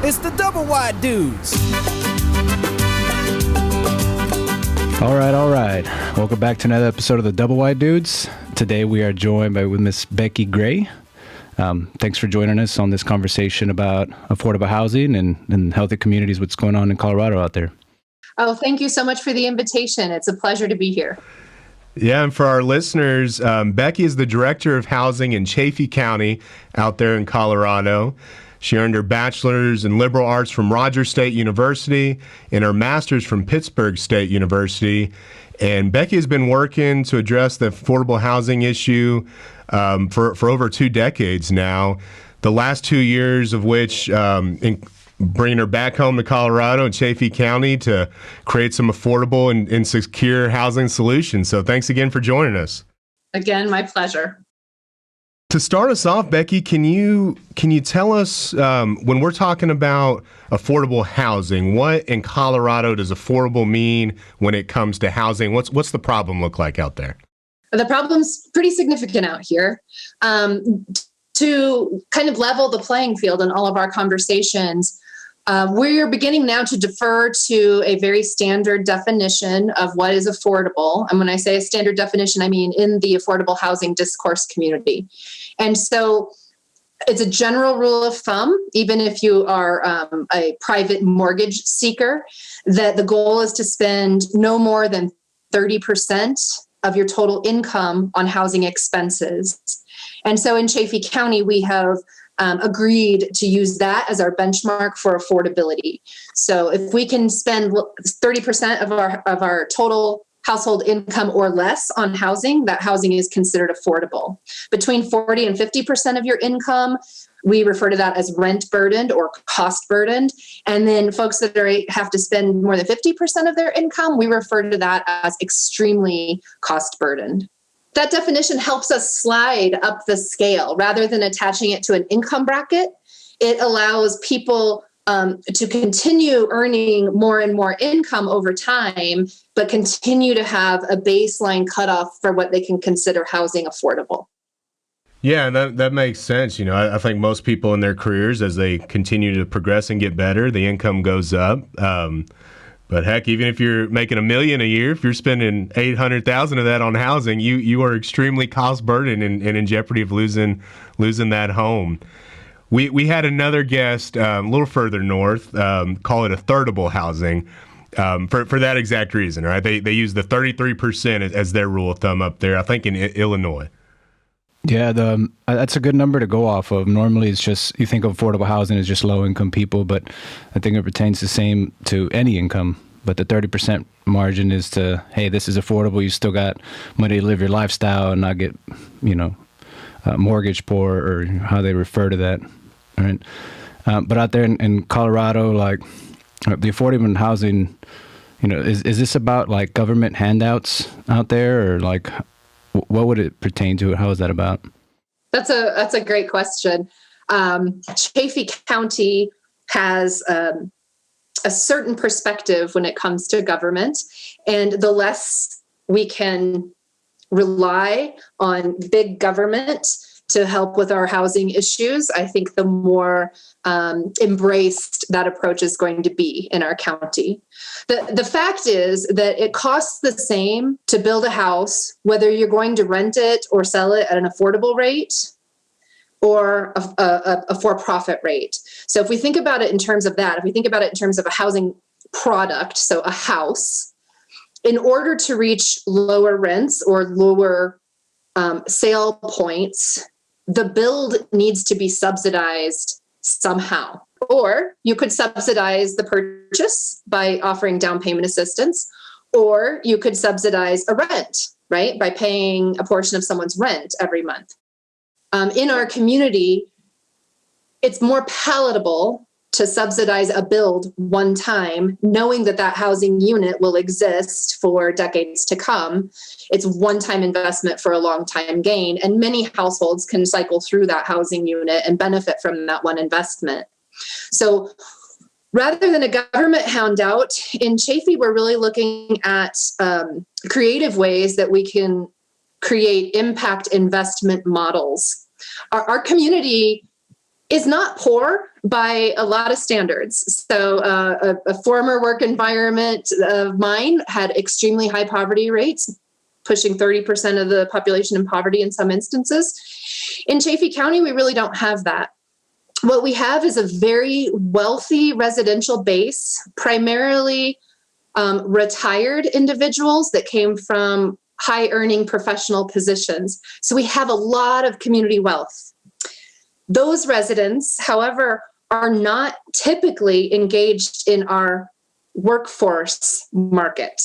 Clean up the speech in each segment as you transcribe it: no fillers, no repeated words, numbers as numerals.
It's the Doublewide dudes. All right. Welcome back to another episode of the Doublewide dudes. Today we are joined with Miss Becky Gray. Thanks for joining us on this conversation about affordable housing and healthy communities, what's going on in Colorado out there. Oh, thank you so much for the invitation. It's a pleasure to be here. Yeah, and for our listeners, Becky is the Director of Housing in Chaffee County out there in Colorado. She earned her bachelor's in liberal arts from Rogers State University and her master's from Pittsburg State University. And Becky has been working to address the affordable housing issue for over 2 decades now, the last 2 years of which bringing her back home to Colorado and Chaffee County to create some affordable and secure housing solutions. So thanks again for joining us. Again, my pleasure. To start us off, Becky, can you tell us, when we're talking about affordable housing, what in Colorado does affordable mean when it comes to housing? What's the problem look like out there? The problem's pretty significant out here. To kind of level the playing field in all of our conversations, we're beginning now to defer to a very standard definition of what is affordable. And when I say a standard definition, I mean in the affordable housing discourse community. And so it's a general rule of thumb, even if you are a private mortgage seeker, that the goal is to spend no more than 30% of your total income on housing expenses. And so in Chaffee County, we have agreed to use that as our benchmark for affordability. So if we can spend 30% of our total household income or less on housing, that housing is considered affordable. Between 40 and 50% of your income, we refer to that as rent burdened or cost burdened. And then folks that have to spend more than 50% of their income, we refer to that as extremely cost burdened. That definition helps us slide up the scale rather than attaching it to an income bracket. It allows people to continue earning more and more income over time, but continue to have a baseline cutoff for what they can consider housing affordable. Yeah, that makes sense. You know, I think most people in their careers, as they continue to progress and get better, the income goes up. But heck, even if you're making $1 million a year, if you're spending $800,000 of that on housing, you are extremely cost burdened and in jeopardy of losing that home. We had another guest a little further north call it affordable housing for that exact reason, right? They use the 33% as their rule of thumb up there, I think in Illinois. Yeah, that's a good number to go off of. Normally, it's just, you think of affordable housing as just low-income people, but I think it pertains the same to any income. But the 30% margin is to, hey, this is affordable. You still got money to live your lifestyle and not get, mortgage poor, or how they refer to that. Right? But out there in Colorado, like the affordable housing, is this about like government handouts out there, or like what would it pertain to? How is that about? That's a great question. Chaffee County has a certain perspective when it comes to government, and the less we can rely on big government to help with our housing issues, I think the more embraced that approach is going to be in our county. The fact is that it costs the same to build a house, whether you're going to rent it or sell it at an affordable rate or a for-profit rate. So if we think about it in terms of that, if we think about it in terms of a housing product, so a house, in order to reach lower rents or lower sale points, the build needs to be subsidized somehow. Or you could subsidize the purchase by offering down payment assistance, or you could subsidize a rent, right, by paying a portion of someone's rent every month. In our community, it's more palatable to subsidize a build one time, knowing that that housing unit will exist for decades to come. It's one-time investment for a long-time gain, and many households can cycle through that housing unit and benefit from that one investment. So rather than a government handout, in Chaffee, we're really looking at creative ways that we can create impact investment models. Our community is not poor by a lot of standards. So a former work environment of mine had extremely high poverty rates, pushing 30% of the population in poverty in some instances. In Chaffee County, we really don't have that. What we have is a very wealthy residential base, primarily retired individuals that came from high earning professional positions. So we have a lot of community wealth. Those residents, however, are not typically engaged in our workforce market.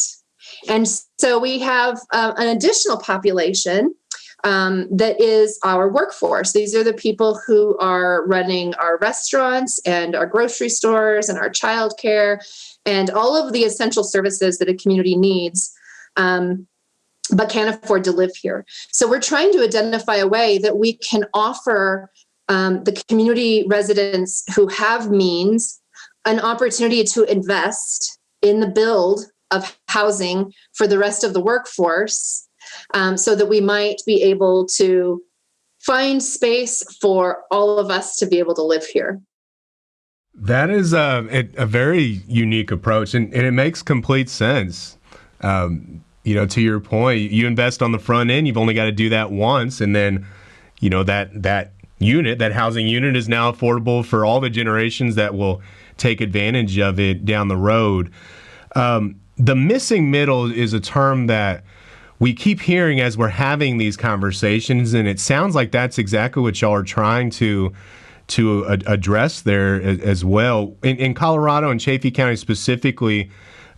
And so we have an additional population that is our workforce. These are the people who are running our restaurants and our grocery stores and our childcare and all of the essential services that a community needs, but can't afford to live here. So we're trying to identify a way that we can offer the community residents who have means an opportunity to invest in the build of housing for the rest of the workforce, so that we might be able to find space for all of us to be able to live here. That is a very unique approach, and it makes complete sense. To your point, you invest on the front end, you've only got to do that once, and then, that housing unit is now affordable for all the generations that will take advantage of it down the road. The missing middle is a term that we keep hearing as we're having these conversations, and it sounds like that's exactly what y'all are trying to address there as well. In Colorado and Chaffee County specifically,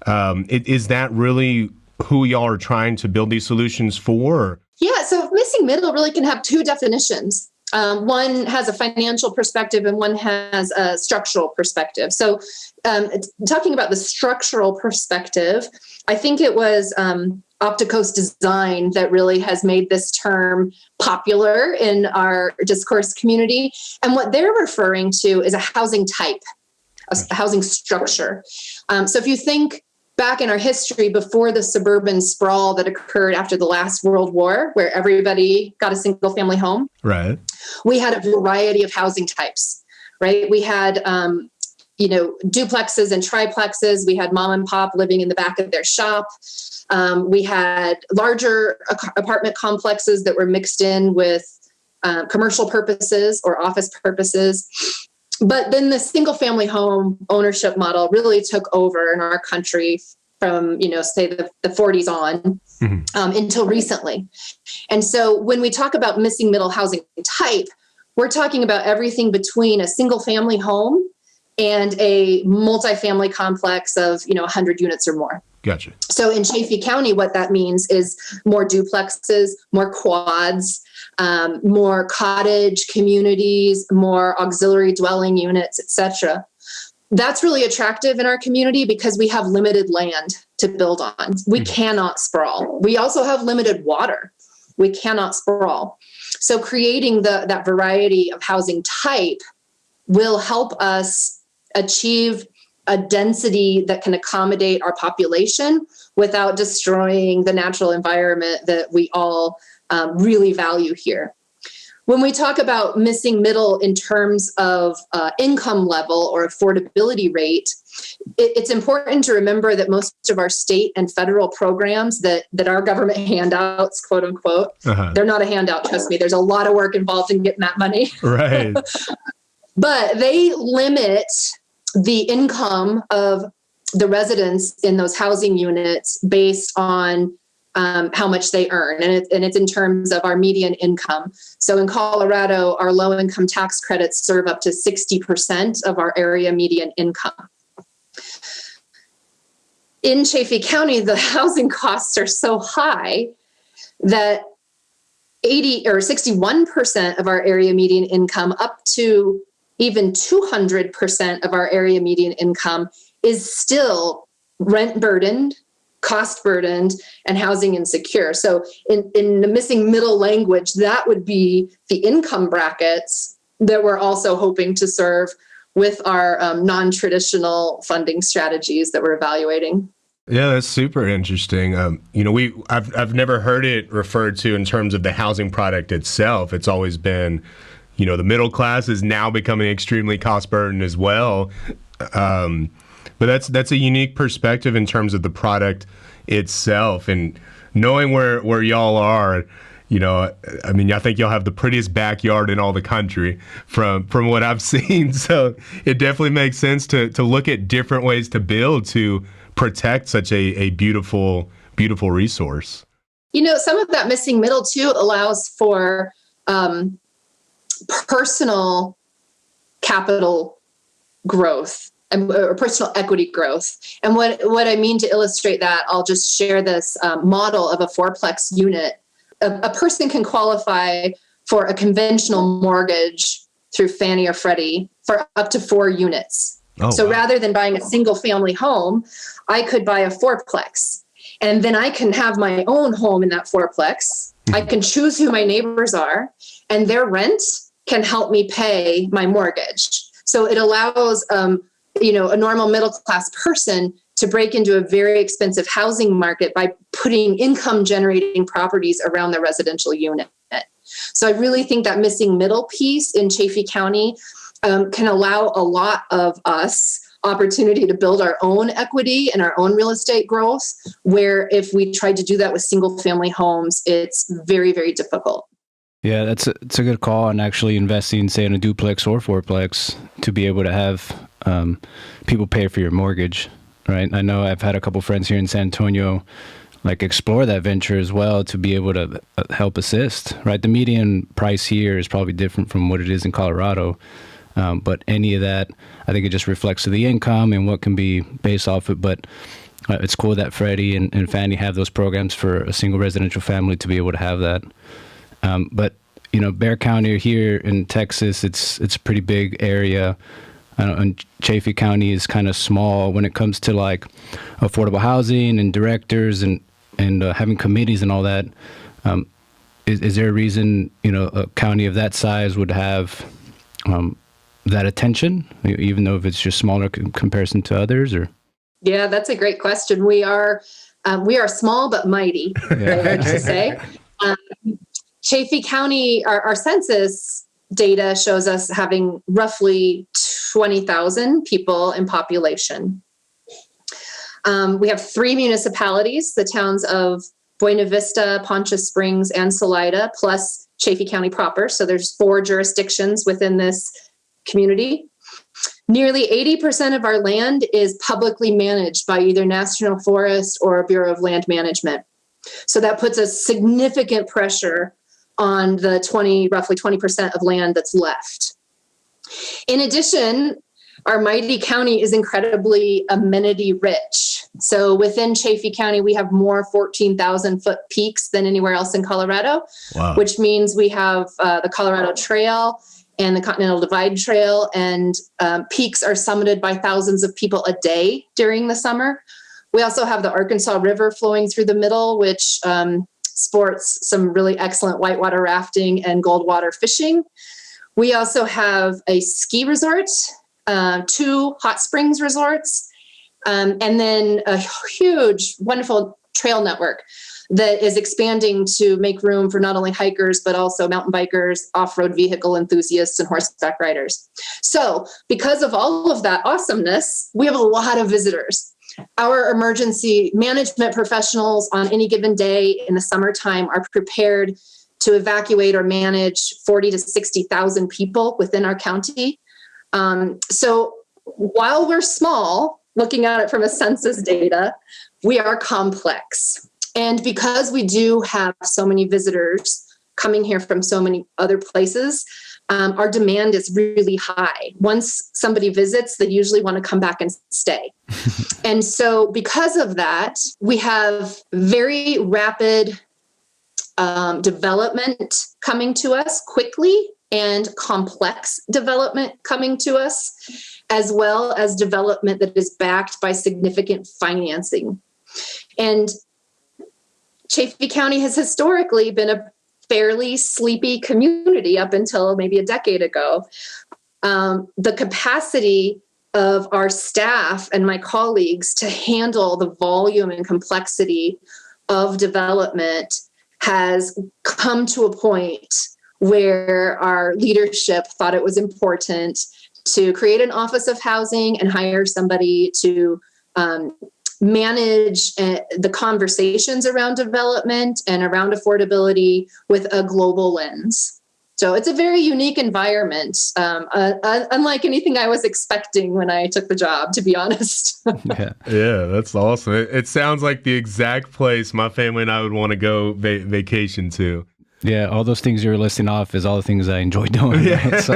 is that really who y'all are trying to build these solutions for? Yeah, so missing middle really can have two definitions. One has a financial perspective and one has a structural perspective. So talking about the structural perspective, I think it was Opticos Design that really has made this term popular in our discourse community. And what they're referring to is a housing type, a housing structure. So if you think back in our history before the suburban sprawl that occurred after the last World War, where everybody got a single family home, right? We had a variety of housing types, right? We had, duplexes and triplexes. We had mom and pop living in the back of their shop. We had larger apartment complexes that were mixed in with commercial purposes or office purposes. But then the single family home ownership model really took over in our country from, say the 40s on until recently. And so when we talk about missing middle housing type, we're talking about everything between a single family home and a multifamily complex of, 100 units or more. Gotcha. So in Chaffee County, what that means is more duplexes, more quads, more cottage communities, more auxiliary dwelling units, etc. That's really attractive in our community because we have limited land to build on. We cannot sprawl. We also have limited water. We cannot sprawl. So creating that variety of housing type will help us achieve a density that can accommodate our population without destroying the natural environment that we all really value here. When we talk about missing middle in terms of income level or affordability rate, it's important to remember that most of our state and federal programs that our government handouts, quote unquote, they're not a handout, trust me. There's a lot of work involved in getting that money. Right. But they limit the income of the residents in those housing units based on how much they earn. And it's in terms of our median income. So in Colorado, our low income tax credits serve up to 60% of our area median income. In Chaffee County, the housing costs are so high that 80 or 61% of our area median income up to even 200% of our area median income is still rent burdened, cost burdened, and housing insecure. So in the missing middle language, that would be the income brackets that we're also hoping to serve with our non-traditional funding strategies that we're evaluating. Yeah, that's super interesting. I've never heard it referred to in terms of the housing product itself. It's always been, the middle class is now becoming extremely cost burdened as well. But that's a unique perspective in terms of the product itself, and knowing where y'all are. I think y'all have the prettiest backyard in all the country from what I've seen. So it definitely makes sense to look at different ways to build to protect such a beautiful, beautiful resource. Some of that missing middle too allows for personal capital growth or personal equity growth. And what I mean to illustrate that, I'll just share this model of a fourplex unit. A person can qualify for a conventional mortgage through Fannie or Freddie for up to 4 units. Oh, so wow. Rather than buying a single family home, I could buy a fourplex, and then I can have my own home in that fourplex. I can choose who my neighbors are, and their rent can help me pay my mortgage. So it allows, a normal middle class person to break into a very expensive housing market by putting income generating properties around the residential unit. So I really think that missing middle piece in Chaffee County can allow a lot of us opportunity to build our own equity and our own real estate growth, where if we tried to do that with single family homes, it's very, very difficult. Yeah, it's a good call on actually investing, say, in a duplex or fourplex to be able to have people pay for your mortgage. Right. I know I've had a couple friends here in San Antonio, explore that venture as well to be able to help assist. Right. The median price here is probably different from what it is in Colorado. But any of that, I think it just reflects to the income and what can be based off it. But it's cool that Freddie and Fannie have those programs for a single residential family to be able to have that. But, Bexar County here in Texas, it's a pretty big area. And Chaffee County is kind of small when it comes to affordable housing and directors and having committees and all that. Is there a reason, a county of that size would have that attention, even though if it's just smaller in comparison to others? Or yeah, that's a great question. We are small but mighty, I heard to say. Chaffee County, our census data shows us having roughly 20,000 people in population. We have 3 municipalities, the towns of Buena Vista, Poncha Springs, and Salida, plus Chaffee County proper. So there's 4 jurisdictions within this community. Nearly 80% of our land is publicly managed by either National Forest or Bureau of Land Management. So that puts a significant pressure on the roughly 20% of land that's left. In addition, our mighty county is incredibly amenity rich. So within Chaffee County, we have more 14,000 foot peaks than anywhere else in Colorado, wow. Which means we have the Colorado Trail and the Continental Divide Trail, and peaks are summited by thousands of people a day during the summer. We also have the Arkansas River flowing through the middle, which sports some really excellent whitewater rafting and goldwater fishing. We also have a ski resort, 2 hot springs resorts, and then a huge, wonderful trail network that is expanding to make room for not only hikers, but also mountain bikers, off-road vehicle enthusiasts, and horseback riders. So because of all of that awesomeness, we have a lot of visitors. Our emergency management professionals on any given day in the summertime are prepared to evacuate or manage 40 to 60,000 people within our county. So while we're small, looking at it from a census data, we are complex. And because we do have so many visitors coming here from so many other places, our demand is really high. Once somebody visits, they usually want to come back and stay. And so because of that, we have very rapid development coming to us quickly, and complex development coming to us, as well as development that is backed by significant financing. And Chaffee County has historically been a fairly sleepy community up until maybe a decade ago. The capacity of our staff and my colleagues to handle the volume and complexity of development has come to a point where our leadership thought it was important to create an office of housing and hire somebody to manage the conversations around development and around affordability with a global lens. So it's a very unique environment, unlike anything I was expecting when I took the job, to be honest. Yeah, that's awesome. It sounds like the exact place my family and I would want to go vacation to. Yeah, all those things you were listing off is all the things I enjoy doing. Yeah. Right? So,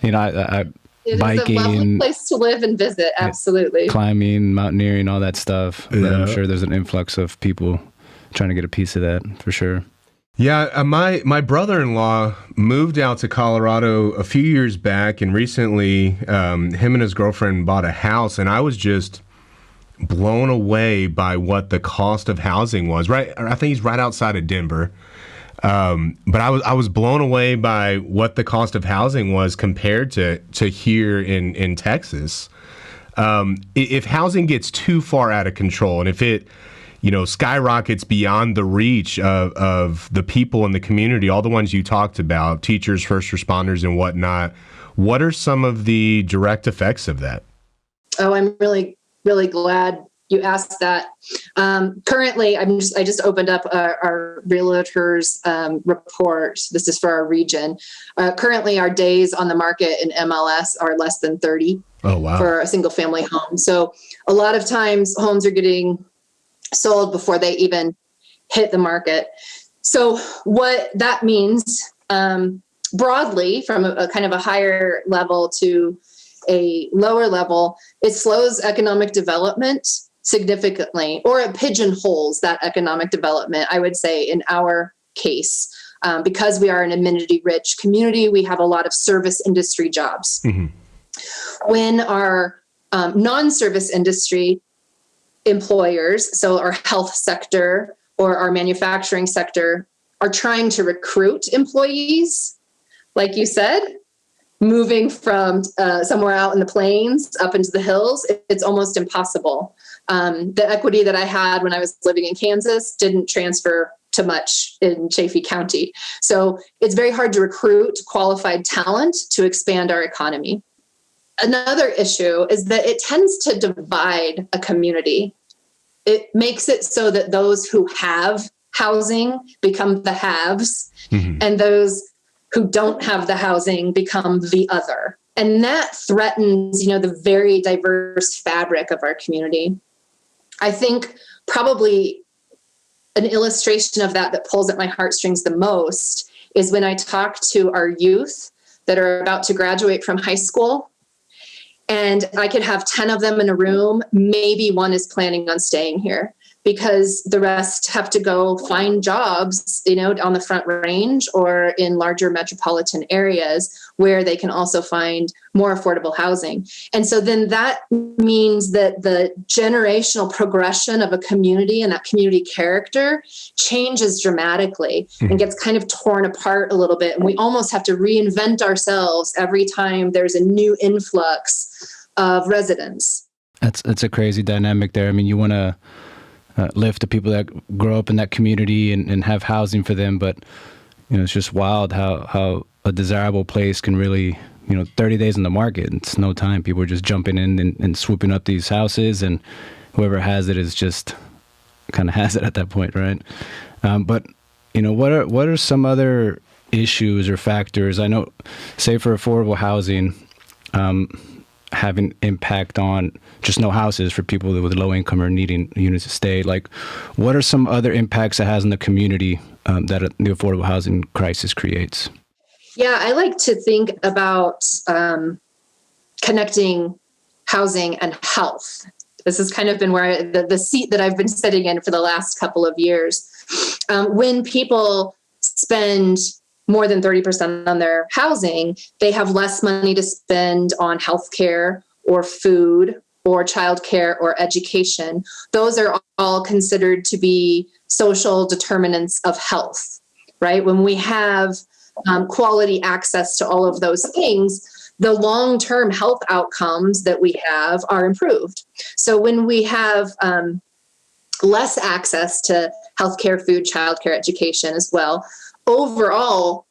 I It biking, is a lovely place to live and visit. Absolutely. climbing, mountaineering, all that stuff. Yeah. I'm sure there's an influx of people trying to get a piece of that for sure. Yeah, my brother-in-law moved out to Colorado a few years back, and recently him and his girlfriend bought a house, and I was just blown away by what the cost of housing was. Right, I think he's right outside of Denver, but I was blown away by what the cost of housing was compared to here in Texas. If housing gets too far out of control, and if it skyrockets beyond the reach of the people in the community, all the ones you talked about, teachers, first responders, and whatnot. What are some of the direct effects of that? Oh, I'm really, really glad you asked that. Currently, I just opened up our realtors report. This is for our region. Currently, our days on the market in MLS are less than 30. Oh, wow. For a single family home. So a lot of times homes are getting sold before they even hit the market. So what that means broadly, from a kind of a higher level to a lower level, it slows economic development significantly, or it pigeonholes that economic development, I would say, in our case. Because we are an amenity-rich community, we have a lot of service industry jobs. Mm-hmm. When our non-service industry employers, so our health sector or our manufacturing sector, are trying to recruit employees, like you said, moving from somewhere out in the plains up into the hills, it's almost impossible. The equity that I had when I was living in Kansas didn't transfer to much in Chaffee County. So it's very hard to recruit qualified talent to expand our economy. Another issue is that it tends to divide a community. It makes it so that those who have housing become the haves, mm-hmm. and those who don't have the housing become the other. And that threatens, the very diverse fabric of our community. I think probably an illustration of that pulls at my heartstrings the most is when I talk to our youth that are about to graduate from high school. And I could have 10 of them in a room. Maybe one is planning on staying here because the rest have to go find jobs, on the Front Range or in larger metropolitan areas where they can also find more affordable housing. And so then that means that the generational progression of a community and that community character changes dramatically and gets kind of torn apart a little bit. And we almost have to reinvent ourselves every time there's a new influx of residents. That's a crazy dynamic there. I mean, you want to lift the people that grow up in that community and have housing for them, but it's just wild how a desirable place can really 30 days in the market, it's no time. People are just jumping in and swooping up these houses, and whoever has it is just kind of has it at that point, right? But what are some other issues or factors? I know, say for affordable housing, having impact on just no houses for people with low income or needing units to stay. Like, what are some other impacts it has in the community that the affordable housing crisis creates? Yeah, I like to think about connecting housing and health. This has kind of been where the seat that I've been sitting in for the last couple of years. When people spend more than 30% on their housing, they have less money to spend on healthcare or food or childcare or education. Those are all considered to be social determinants of health, right? When we have quality access to all of those things, the long-term health outcomes that we have are improved. So when we have less access to healthcare, food, childcare, education as well, overall,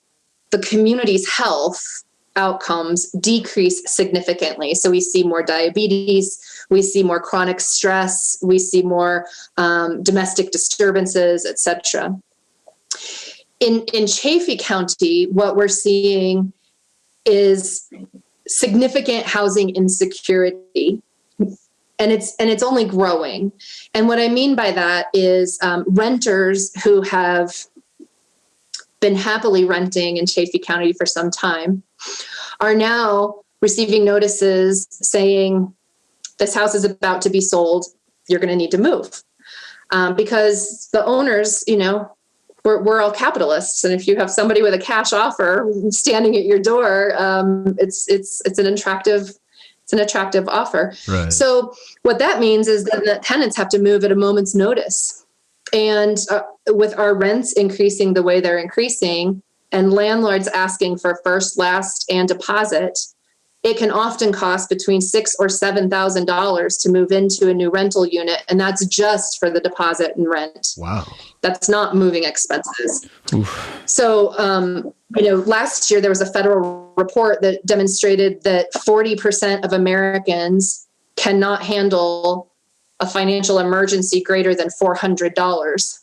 the community's health outcomes decrease significantly. So we see more diabetes, we see more chronic stress, we see more domestic disturbances, etc. In Chaffee County, what we're seeing is significant housing insecurity, and it's only growing. And what I mean by that is renters who have been happily renting in Chaffee County for some time are now receiving notices saying, this house is about to be sold, you're going to need to move. Because the owners, we're all capitalists. And if you have somebody with a cash offer standing at your door, it's an attractive offer. Right. So what that means is that the tenants have to move at a moment's notice. And with our rents increasing the way they're increasing and landlords asking for first, last, and deposit, it can often cost between $6,000 or $7,000 to move into a new rental unit. And that's just for the deposit and rent. Wow. That's not moving expenses. Oof. So, last year there was a federal report that demonstrated that 40% of Americans cannot handle a financial emergency greater than $400.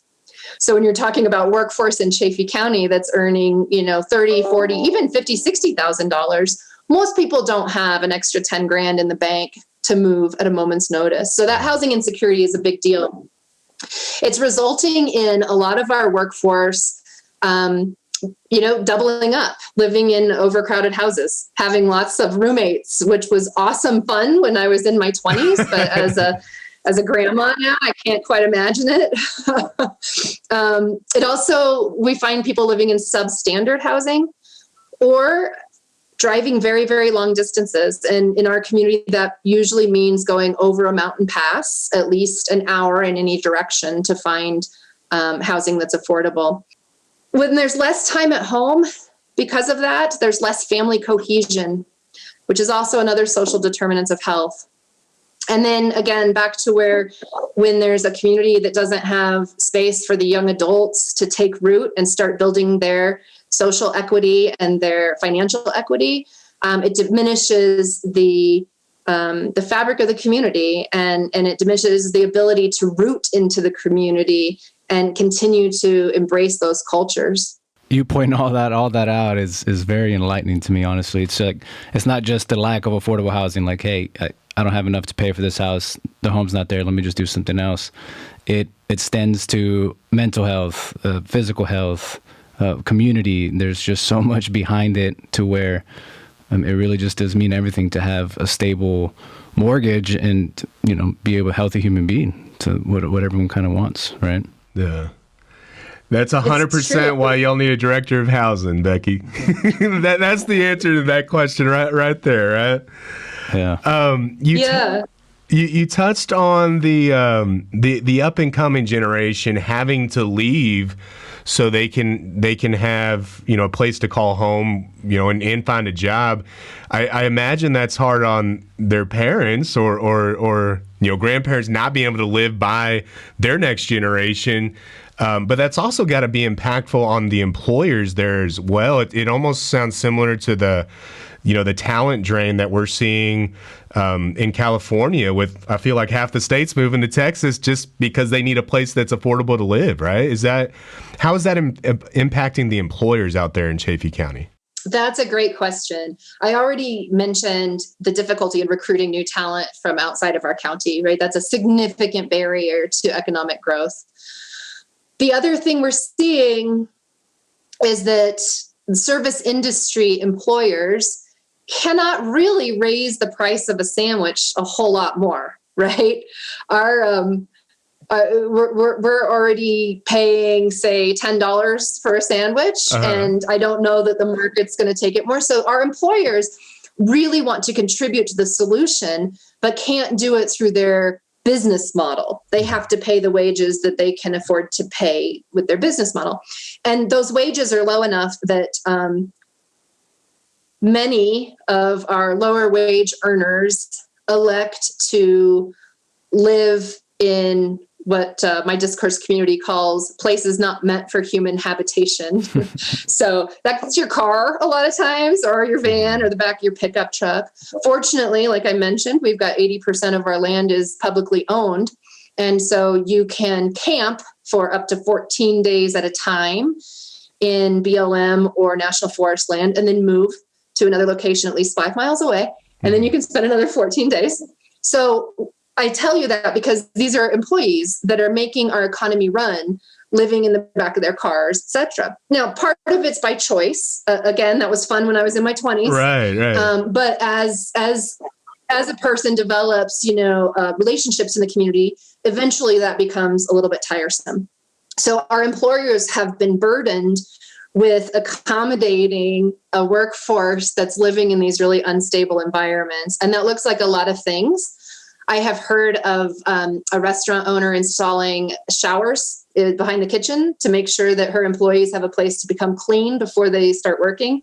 So when you're talking about workforce in Chaffee County that's earning, $30, $40, even $50, $60,000, most people don't have an extra 10 grand in the bank to move at a moment's notice. So that housing insecurity is a big deal. It's resulting in a lot of our workforce, doubling up, living in overcrowded houses, having lots of roommates, which was awesome fun when I was in my 20s, but as a grandma now, I can't quite imagine it. It also, we find people living in substandard housing or driving very, very long distances. And in our community, that usually means going over a mountain pass, at least an hour in any direction to find housing that's affordable. When there's less time at home, because of that, there's less family cohesion, which is also another social determinant of health. And then again, back to when there's a community that doesn't have space for the young adults to take root and start building their social equity and their financial equity, it diminishes the fabric of the community and it diminishes the ability to root into the community and continue to embrace those cultures. You pointing all that out is very enlightening to me, honestly. It's like, it's not just the lack of affordable housing, like, hey, I don't have enough to pay for this house, the home's not there, let me just do something else. It extends to mental health, physical health, community. There's just so much behind it to where it really just does mean everything to have a stable mortgage and, be a healthy human being to what everyone kind of wants, right? Yeah. That's 100% why y'all need a director of housing, Becky. That's the answer to that question right there, right? Yeah. You touched on the up and coming generation having to leave so they can have a place to call home, and find a job. I imagine that's hard on their parents or grandparents not being able to live by their next generation. But that's also got to be impactful on the employers there as well. It almost sounds similar to the talent drain that we're seeing in California with, I feel like half the states moving to Texas just because they need a place that's affordable to live, right? How is that impacting the employers out there in Chaffee County? That's a great question. I already mentioned the difficulty in recruiting new talent from outside of our county, right? That's a significant barrier to economic growth. The other thing we're seeing is that service industry employers cannot really raise the price of a sandwich a whole lot more, right? We're already paying, say, $10 for a sandwich, and I don't know that the market's going to take it more. So our employers really want to contribute to the solution, but can't do it through their business model. They have to pay the wages that they can afford to pay with their business model. And those wages are low enough that many of our lower wage earners elect to live in what my discourse community calls places not meant for human habitation. So that's your car a lot of times, or your van, or the back of your pickup truck. Fortunately, like I mentioned, we've got 80% of our land is publicly owned. And so you can camp for up to 14 days at a time in BLM or National Forest land, and then move to another location at least 5 miles away. And then you can spend another 14 days. So I tell you that because these are employees that are making our economy run, living in the back of their cars, etc. Now, part of it's by choice. Again, that was fun when I was in my 20s. Right. But as a person develops, relationships in the community, eventually that becomes a little bit tiresome. So our employers have been burdened with accommodating a workforce that's living in these really unstable environments. And that looks like a lot of things. I have heard of a restaurant owner installing showers behind the kitchen to make sure that her employees have a place to become clean before they start working.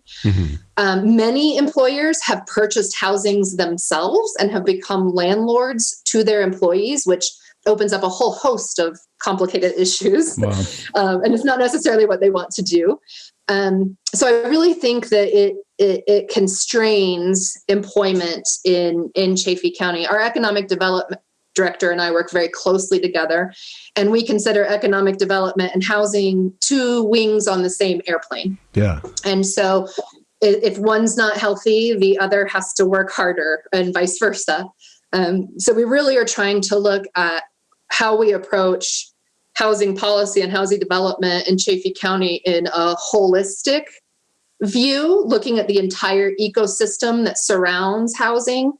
Many employers have purchased housings themselves and have become landlords to their employees, which opens up a whole host of complicated issues. Wow. And it's not necessarily what they want to do. So I really think that it constrains employment in Chaffee County. Our economic development director and I work very closely together, and we consider economic development and housing two wings on the same airplane. Yeah. And so if one's not healthy, the other has to work harder, and vice versa. So we really are trying to look at how we approach housing policy and housing development in Chaffee County in a holistic view, looking at the entire ecosystem that surrounds housing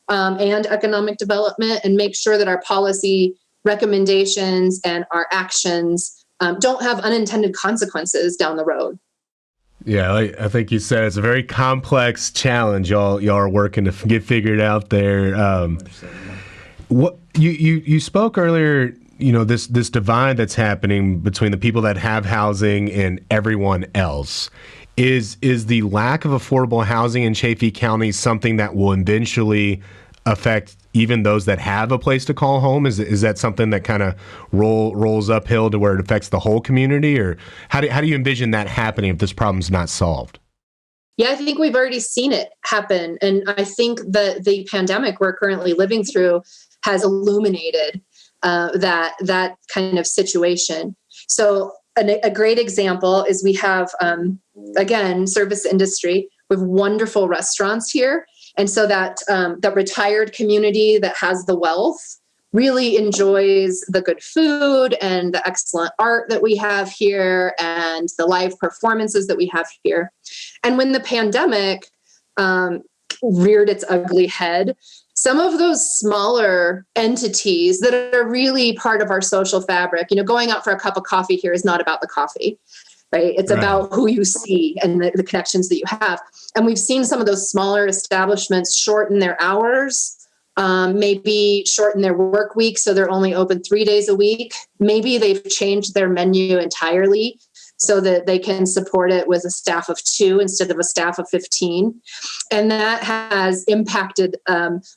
and economic development, and make sure that our policy recommendations and our actions don't have unintended consequences down the road. Yeah, I think you said it's a very complex challenge y'all are working to get figured out there. What you spoke earlier, this divide that's happening between the people that have housing and everyone else. Is the lack of affordable housing in Chaffee County something that will eventually affect even those that have a place to call home? Is that something that kind of rolls uphill to where it affects the whole community? Or how do you envision that happening if this problem's not solved? Yeah, I think we've already seen it happen. And I think that the pandemic we're currently living through has illuminated that kind of situation. So a great example is we have, again, service industry with wonderful restaurants here. And so that retired community that has the wealth really enjoys the good food and the excellent art that we have here and the live performances that we have here. And when the pandemic reared its ugly head, some of those smaller entities that are really part of our social fabric, going out for a cup of coffee here is not about the coffee, right? It's about who you see and the connections that you have. And we've seen some of those smaller establishments shorten their hours, maybe shorten their work week so they're only open 3 days a week. Maybe they've changed their menu entirely so that they can support it with a staff of 2 instead of a staff of 15. And that has impacted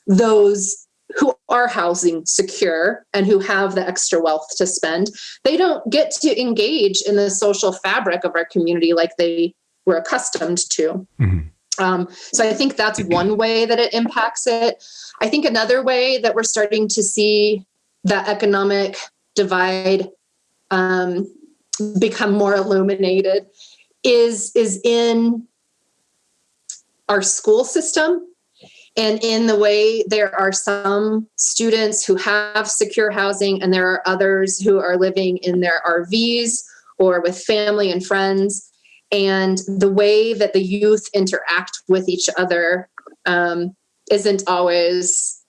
those who are housing secure and who have the extra wealth to spend. They don't get to engage in the social fabric of our community like they were accustomed to. Mm-hmm. So I think that's one way that it impacts it. I think another way that we're starting to see that economic divide become more illuminated is in our school system, and in the way there are some students who have secure housing and there are others who are living in their RVs or with family and friends, and the way that the youth interact with each other isn't always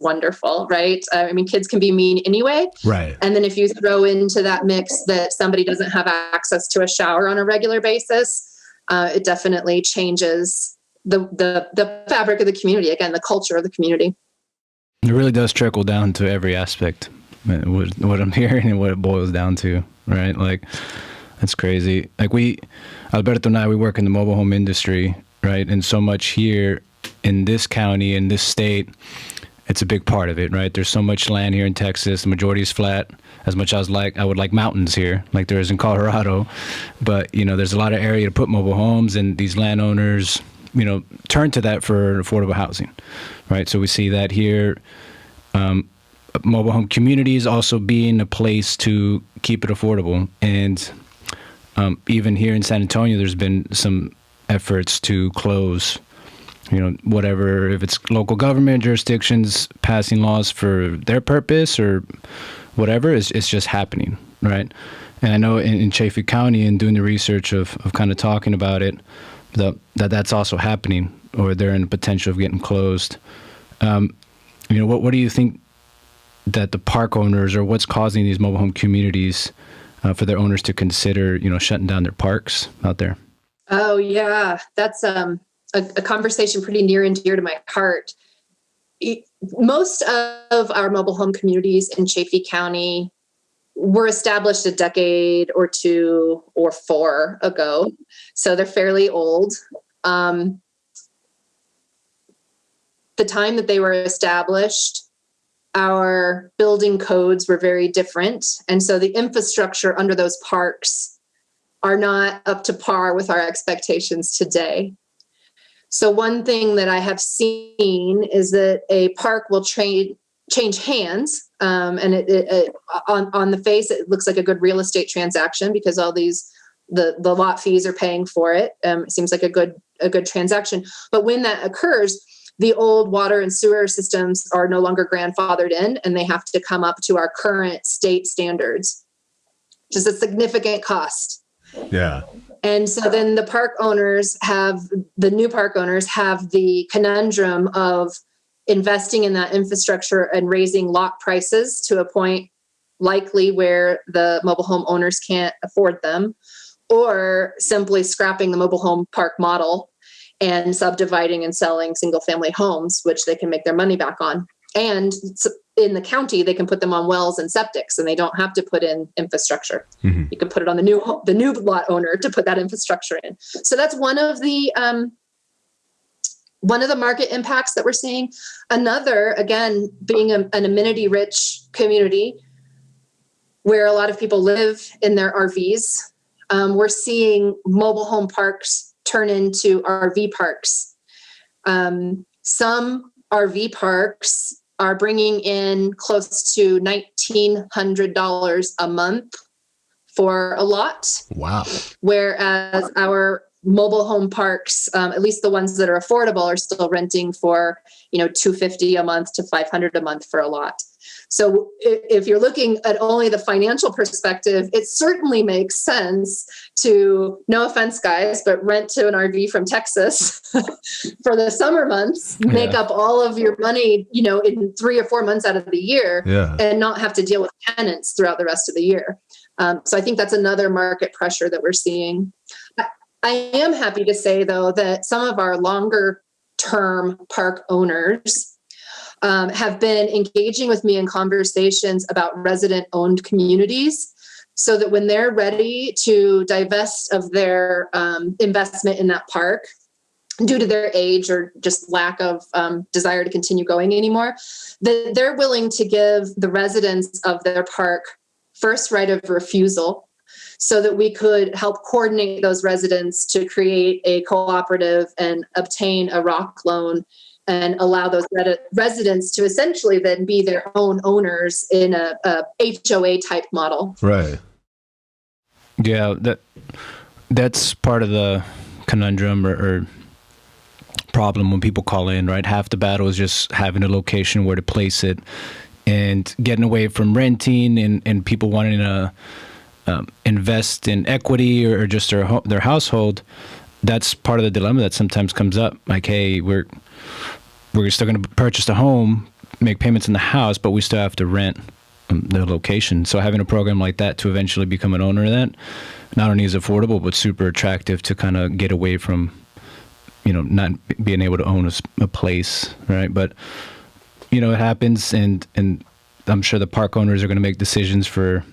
wonderful, right? I mean, kids can be mean anyway. Right. And then if you throw into that mix that somebody doesn't have access to a shower on a regular basis, it definitely changes the fabric of the community, again, the culture of the community. It really does trickle down to every aspect, what I'm hearing and what it boils down to, right? Like, that's crazy. Like Alberto and I, we work in the mobile home industry, right? And so much here in this county, in this state, it's a big part of it, right? There's so much land here in Texas. The majority is flat. As much as I would like mountains here, like there is in Colorado. But, there's a lot of area to put mobile homes, and these landowners, turn to that for affordable housing, right? So we see that here. Mobile home communities also being a place to keep it affordable. And even here in San Antonio, there's been some efforts to close whatever, if it's local government jurisdictions passing laws for their purpose or whatever, it's just happening, right? And I know in Chaffee County, and doing the research of kind of talking about it, that's also happening, or they're in the potential of getting closed. What do you think that the park owners, or what's causing these mobile home communities for their owners to consider, shutting down their parks out there? Oh, yeah. That's a conversation pretty near and dear to my heart. Most of our mobile home communities in Chaffee County were established a decade or two or four ago, so they're fairly old. The time that they were established, our building codes were very different, and so the infrastructure under those parks are not up to par with our expectations today. So one thing that I have seen is that a park will change hands, and it on the face it looks like a good real estate transaction because all these the lot fees are paying for it. It seems like a good transaction. But when that occurs, the old water and sewer systems are no longer grandfathered in, and they have to come up to our current state standards, which is a significant cost. Yeah. And so then the new park owners have the conundrum of investing in that infrastructure and raising lot prices to a point likely where the mobile home owners can't afford them, or simply scrapping the mobile home park model and subdividing and selling single family homes, which they can make their money back on. And in the county, they can put them on wells and septics, and they don't have to put in infrastructure. Mm-hmm. You can put it on the new lot owner to put that infrastructure in. So that's one of the market impacts that we're seeing. Another, again, being an amenity-rich community where a lot of people live in their RVs, we're seeing mobile home parks turn into RV parks. Some RV parks are bringing in close to $1,900 a month for a lot. Wow. Whereas our mobile home parks, at least the ones that are affordable, are still renting for, $250 a month to $500 a month for a lot. So if you're looking at only the financial perspective, it certainly makes sense to, no offense, guys, but rent to an RV from Texas for the summer months, make up all of your money, in 3 or 4 months out of the year, and not have to deal with tenants throughout the rest of the year. So I think that's another market pressure that we're seeing. I am happy to say, though, that some of our longer term park owners have been engaging with me in conversations about resident-owned communities, so that when they're ready to divest of their investment in that park due to their age or just lack of desire to continue going anymore, that they're willing to give the residents of their park first right of refusal, so that we could help coordinate those residents to create a cooperative and obtain a ROC loan and allow those residents to essentially then be their own owners in a HOA type model. Right. Yeah, that's part of the conundrum or problem when people call in, right? Half the battle is just having a location where to place it and getting away from renting and people wanting to invest in equity or just their household. That's part of the dilemma that sometimes comes up. Like, hey, we're still going to purchase a home, make payments in the house, but we still have to rent the location. So having a program like that to eventually become an owner of that, not only is affordable, but super attractive to kind of get away from, not being able to own a place, right? But, it happens, and I'm sure the park owners are going to make decisions for,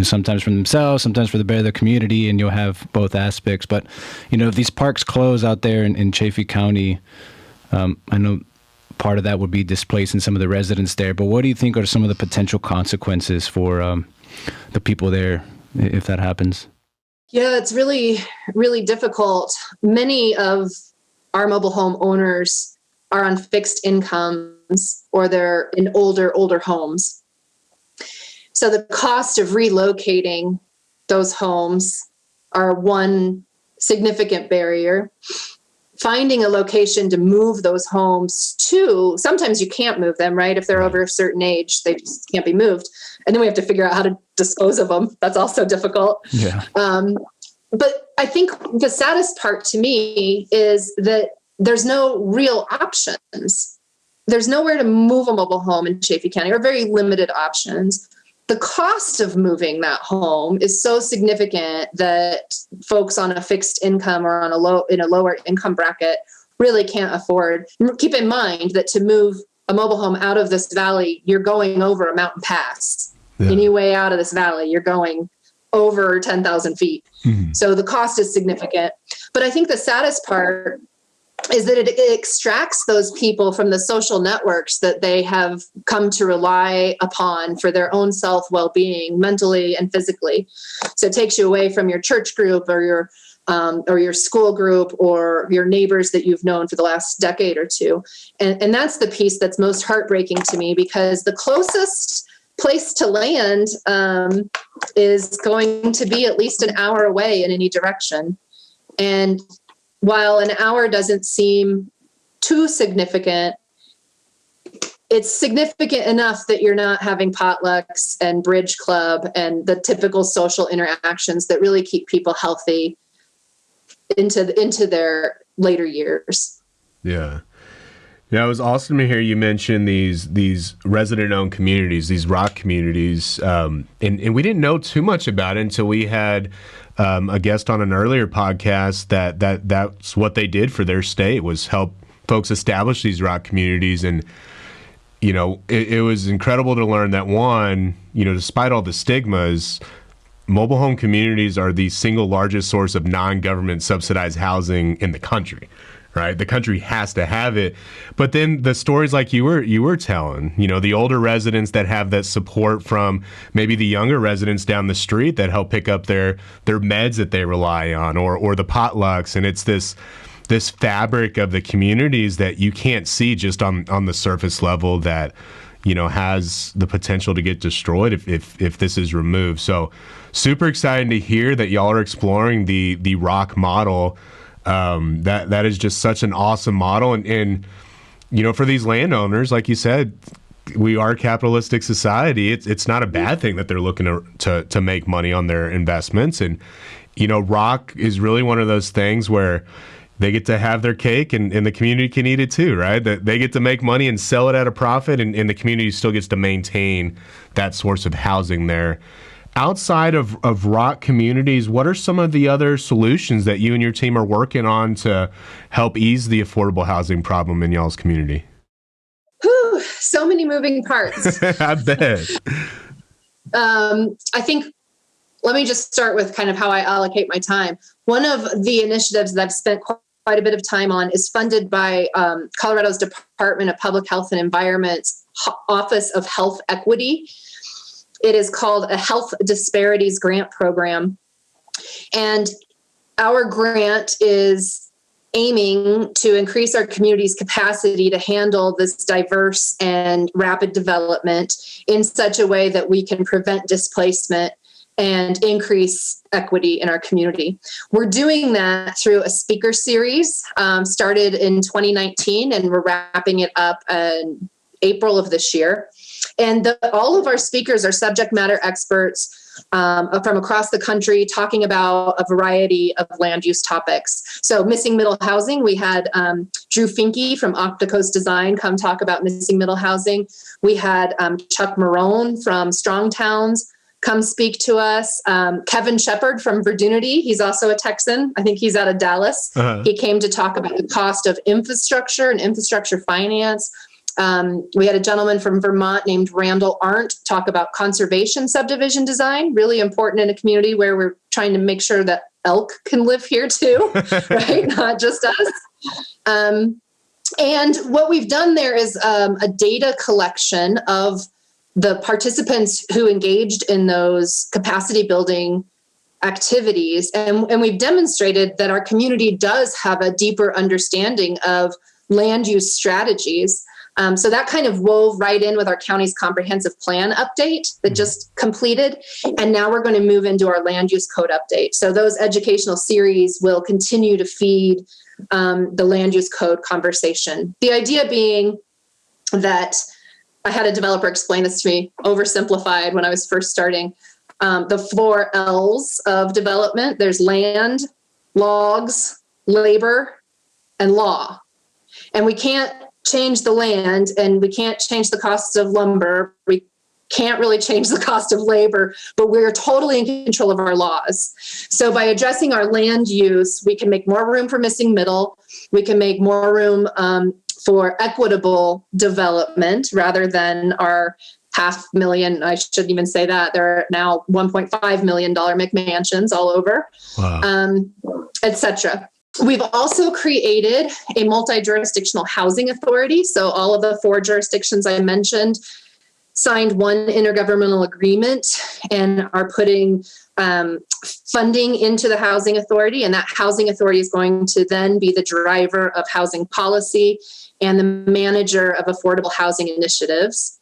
sometimes for themselves, sometimes for the better of the community, and you'll have both aspects. But, if these parks close out there in Chaffee County, I know part of that would be displacing some of the residents there. But what do you think are some of the potential consequences for the people there if that happens? Yeah, it's really, really difficult. Many of our mobile home owners are on fixed incomes or they're in older homes. So the cost of relocating those homes are one significant barrier. Finding a location to move those homes to, sometimes you can't move them, right? If they're over a certain age, they just can't be moved. And then we have to figure out how to dispose of them. That's also difficult. Yeah. But I think the saddest part to me is that there's no real options. There's nowhere to move a mobile home in Chaffee County, or very limited options. The cost of moving that home is so significant that folks on a fixed income or on in a lower income bracket really can't afford. Keep in mind that to move a mobile home out of this valley, you're going over a mountain pass. Yeah. Any way out of this valley, you're going over 10,000 feet. Mm-hmm. So the cost is significant. But I think the saddest part is that it extracts those people from the social networks that they have come to rely upon for their own self-well-being, mentally and physically. So it takes you away from your church group or your school group or your neighbors that you've known for the last decade or two. And that's the piece that's most heartbreaking to me, because the closest place to land is going to be at least an hour away in any direction. And while an hour doesn't seem too significant, it's significant enough that you're not having potlucks and bridge club and the typical social interactions that really keep people healthy into their later years. Yeah. Yeah, it was awesome to hear you mention these resident-owned communities, these rock communities, and we didn't know too much about it until we had a guest on an earlier podcast that's what they did for their state, was help folks establish these rock communities. And, you know, it was incredible to learn that, one, you know, despite all the stigmas, mobile home communities are the single largest source of non-government subsidized housing in the country. Right, the country has to have it. But then the stories like you were telling, you know, the older residents that have that support from maybe the younger residents down the street that help pick up their meds that they rely on, or the potlucks, and it's this fabric of the communities that you can't see just on the surface level that, you know, has the potential to get destroyed if this is removed. So super excited to hear that y'all are exploring the rock model. That is just such an awesome model. And, you know, for these landowners, like you said, we are a capitalistic society. It's not a bad thing that they're looking to make money on their investments. And, you know, rock is really one of those things where they get to have their cake and the community can eat it too, right? That they get to make money and sell it at a profit, and the community still gets to maintain that source of housing there. Outside of rock communities, what are some of the other solutions that you and your team are working on to help ease the affordable housing problem in y'all's community? Whew, so many moving parts. I bet. I think, let me just start with kind of how I allocate my time. One of the initiatives that I've spent quite a bit of time on is funded by Colorado's Department of Public Health and Environment's Office of Health Equity. It is called a Health Disparities Grant Program. And our grant is aiming to increase our community's capacity to handle this diverse and rapid development in such a way that we can prevent displacement and increase equity in our community. We're doing that through a speaker series, started in 2019, and we're wrapping it up in April of this year. And all of our speakers are subject matter experts from across the country, talking about a variety of land use topics. So missing middle housing, we had Drew Finke from Octocoast Design come talk about missing middle housing. We had Chuck Marone from Strong Towns come speak to us. Kevin Shepard from Verdunity, he's also a Texan. I think he's out of Dallas. Uh-huh. He came to talk about the cost of infrastructure and infrastructure finance. We had a gentleman from Vermont named Randall Arndt talk about conservation subdivision design, really important in a community where we're trying to make sure that elk can live here too, right? Not just us. And what we've done there is a data collection of the participants who engaged in those capacity building activities. And we've demonstrated that our community does have a deeper understanding of land use strategies. So that kind of wove right in with our county's comprehensive plan update that just completed. And now we're going to move into our land use code update. So those educational series will continue to feed the land use code conversation. The idea being that I had a developer explain this to me, oversimplified when I was first starting. The 4 L's of development, there's land, logs, labor, and law. And we can't change the land, and we can't change the costs of lumber. We can't really change the cost of labor, but we're totally in control of our laws. So by addressing our land use, we can make more room for missing middle. We can make more room for equitable development rather than our $500,000, I shouldn't even say that. There are now $1.5 million McMansions all over, et cetera. We've also created a multi-jurisdictional housing authority. So all of the 4 jurisdictions I mentioned signed one intergovernmental agreement and are putting funding into the housing authority. And that housing authority is going to then be the driver of housing policy and the manager of affordable housing initiatives.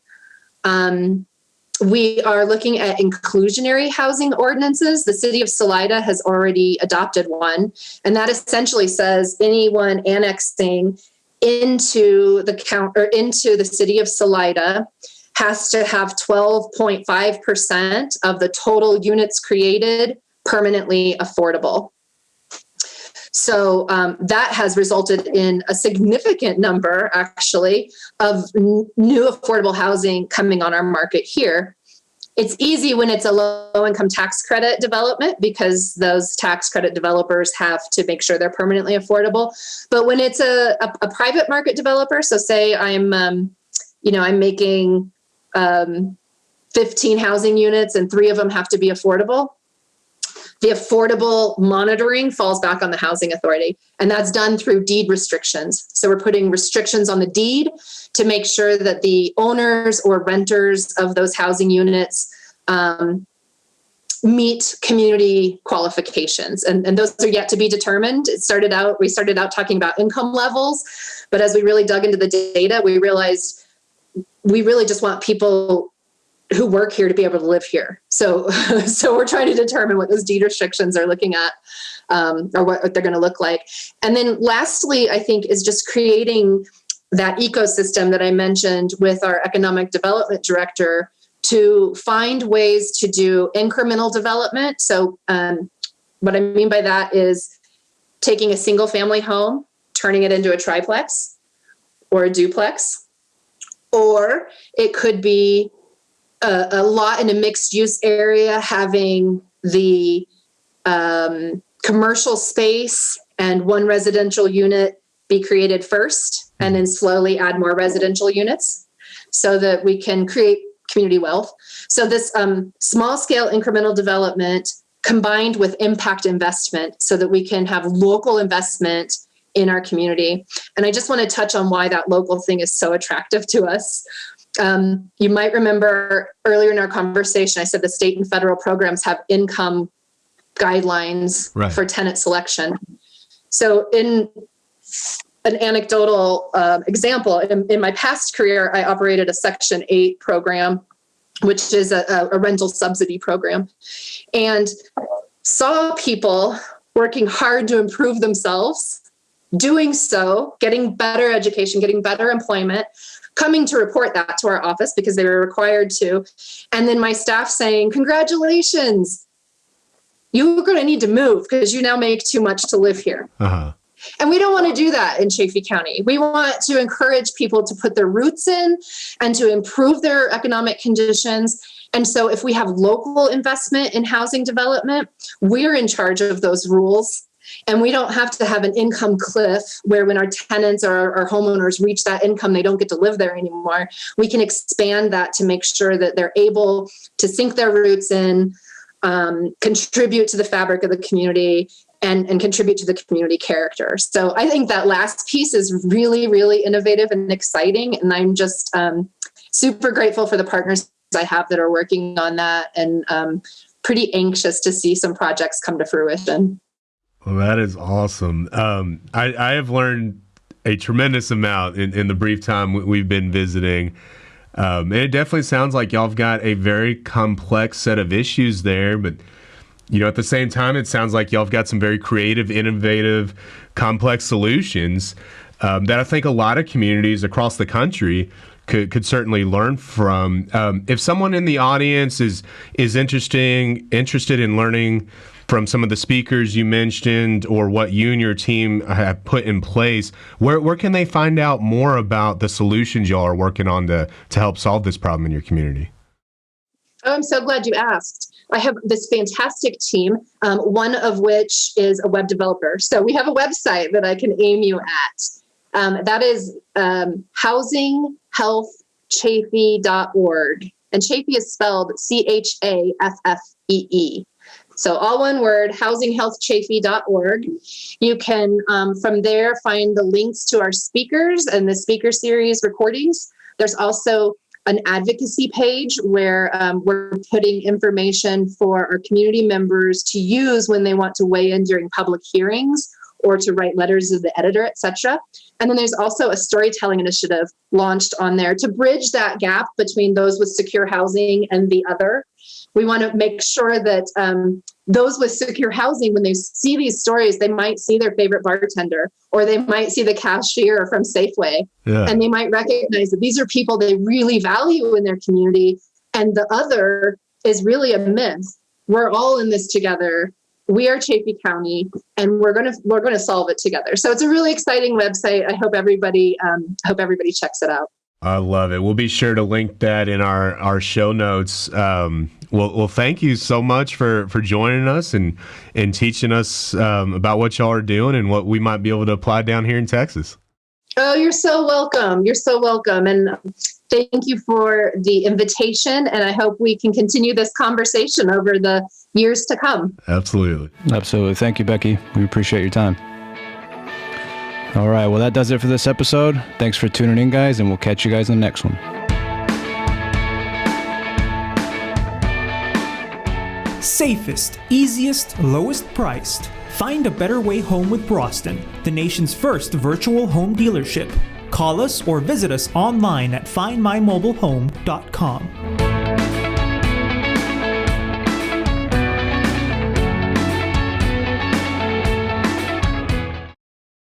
We are looking at inclusionary housing ordinances. The city of Salida has already adopted one, and that essentially says anyone annexing into the city of Salida has to have 12.5% of the total units created permanently affordable. So that has resulted in a significant number, actually, of new affordable housing coming on our market here. It's easy when it's a low-income tax credit development because those tax credit developers have to make sure they're permanently affordable. But when it's a private market developer, so say I'm making 15 housing units and 3 of them have to be affordable. The affordable monitoring falls back on the housing authority, and that's done through deed restrictions. So we're putting restrictions on the deed to make sure that the owners or renters of those housing units meet community qualifications. And those are yet to be determined. We started out talking about income levels, but as we really dug into the data, we realized we really just want people who work here to be able to live here. So we're trying to determine what those deed restrictions are looking at, or what they're going to look like. And then lastly, I think, is just creating that ecosystem that I mentioned with our economic development director to find ways to do incremental development. So what I mean by that is taking a single family home, turning it into a triplex or a duplex, or it could be a lot in a mixed use area, having the commercial space and one residential unit be created first, and then slowly add more residential units so that we can create community wealth. So this small scale incremental development combined with impact investment so that we can have local investment in our community. And I just want to touch on why that local thing is so attractive to us. You might remember earlier in our conversation, I said the state and federal programs have income guidelines for tenant selection. So in an anecdotal example, in my past career, I operated a Section 8 program, which is a rental subsidy program, and saw people working hard to improve themselves, doing so, getting better education, getting better employment, coming to report that to our office because they were required to. And then my staff saying, congratulations, you're going to need to move because you now make too much to live here. Uh-huh. And we don't want to do that in Chaffee County. We want to encourage people to put their roots in and to improve their economic conditions. And so if we have local investment in housing development, we're in charge of those rules. And we don't have to have an income cliff where when our tenants or our homeowners reach that income, they don't get to live there anymore. We can expand that to make sure that they're able to sink their roots in, contribute to the fabric of the community, and contribute to the community character. So I think that last piece is really, really innovative and exciting. And I'm just super grateful for the partners I have that are working on that, and pretty anxious to see some projects come to fruition. Well, that is awesome. I have learned a tremendous amount in the brief time we've been visiting. And it definitely sounds like y'all have got a very complex set of issues there, but at the same time, it sounds like y'all have got some very creative, innovative, complex solutions that I think a lot of communities across the country could certainly learn from. If someone in the audience is interested in learning from some of the speakers you mentioned, or what you and your team have put in place, where can they find out more about the solutions y'all are working on to help solve this problem in your community? Oh, I'm so glad you asked. I have this fantastic team, one of which is a web developer. So we have a website that I can aim you at. That is housinghealthchaffee.org. And Chaffee is spelled Chaffee. So all one word, housinghealthchaffee.org. You can, from there, find the links to our speakers and the speaker series recordings. There's also an advocacy page where we're putting information for our community members to use when they want to weigh in during public hearings or to write letters to the editor, etc. And then there's also a storytelling initiative launched on there to bridge that gap between those with secure housing and the other. We want to make sure that those with secure housing, when they see these stories, they might see their favorite bartender, or they might see the cashier from Safeway, and they might recognize that these are people they really value in their community, and the other is really a myth. We're all in this together. We are Chaffee County, and we're gonna solve it together. So it's a really exciting website. I hope everybody checks it out. I love it. We'll be sure to link that in our show notes. Well, thank you so much for joining us and teaching us about what y'all are doing and what we might be able to apply down here in Texas. Oh, you're so welcome. You're so welcome. And thank you for the invitation. And I hope we can continue this conversation over the years to come. Absolutely. Absolutely. Thank you, Becky. We appreciate your time. All right. Well, that does it for this episode. Thanks for tuning in, guys, and we'll catch you guys in the next one. Safest, easiest, lowest priced. Find a better way home with Broston, the nation's first virtual home dealership. Call us or visit us online at findmymobilehome.com.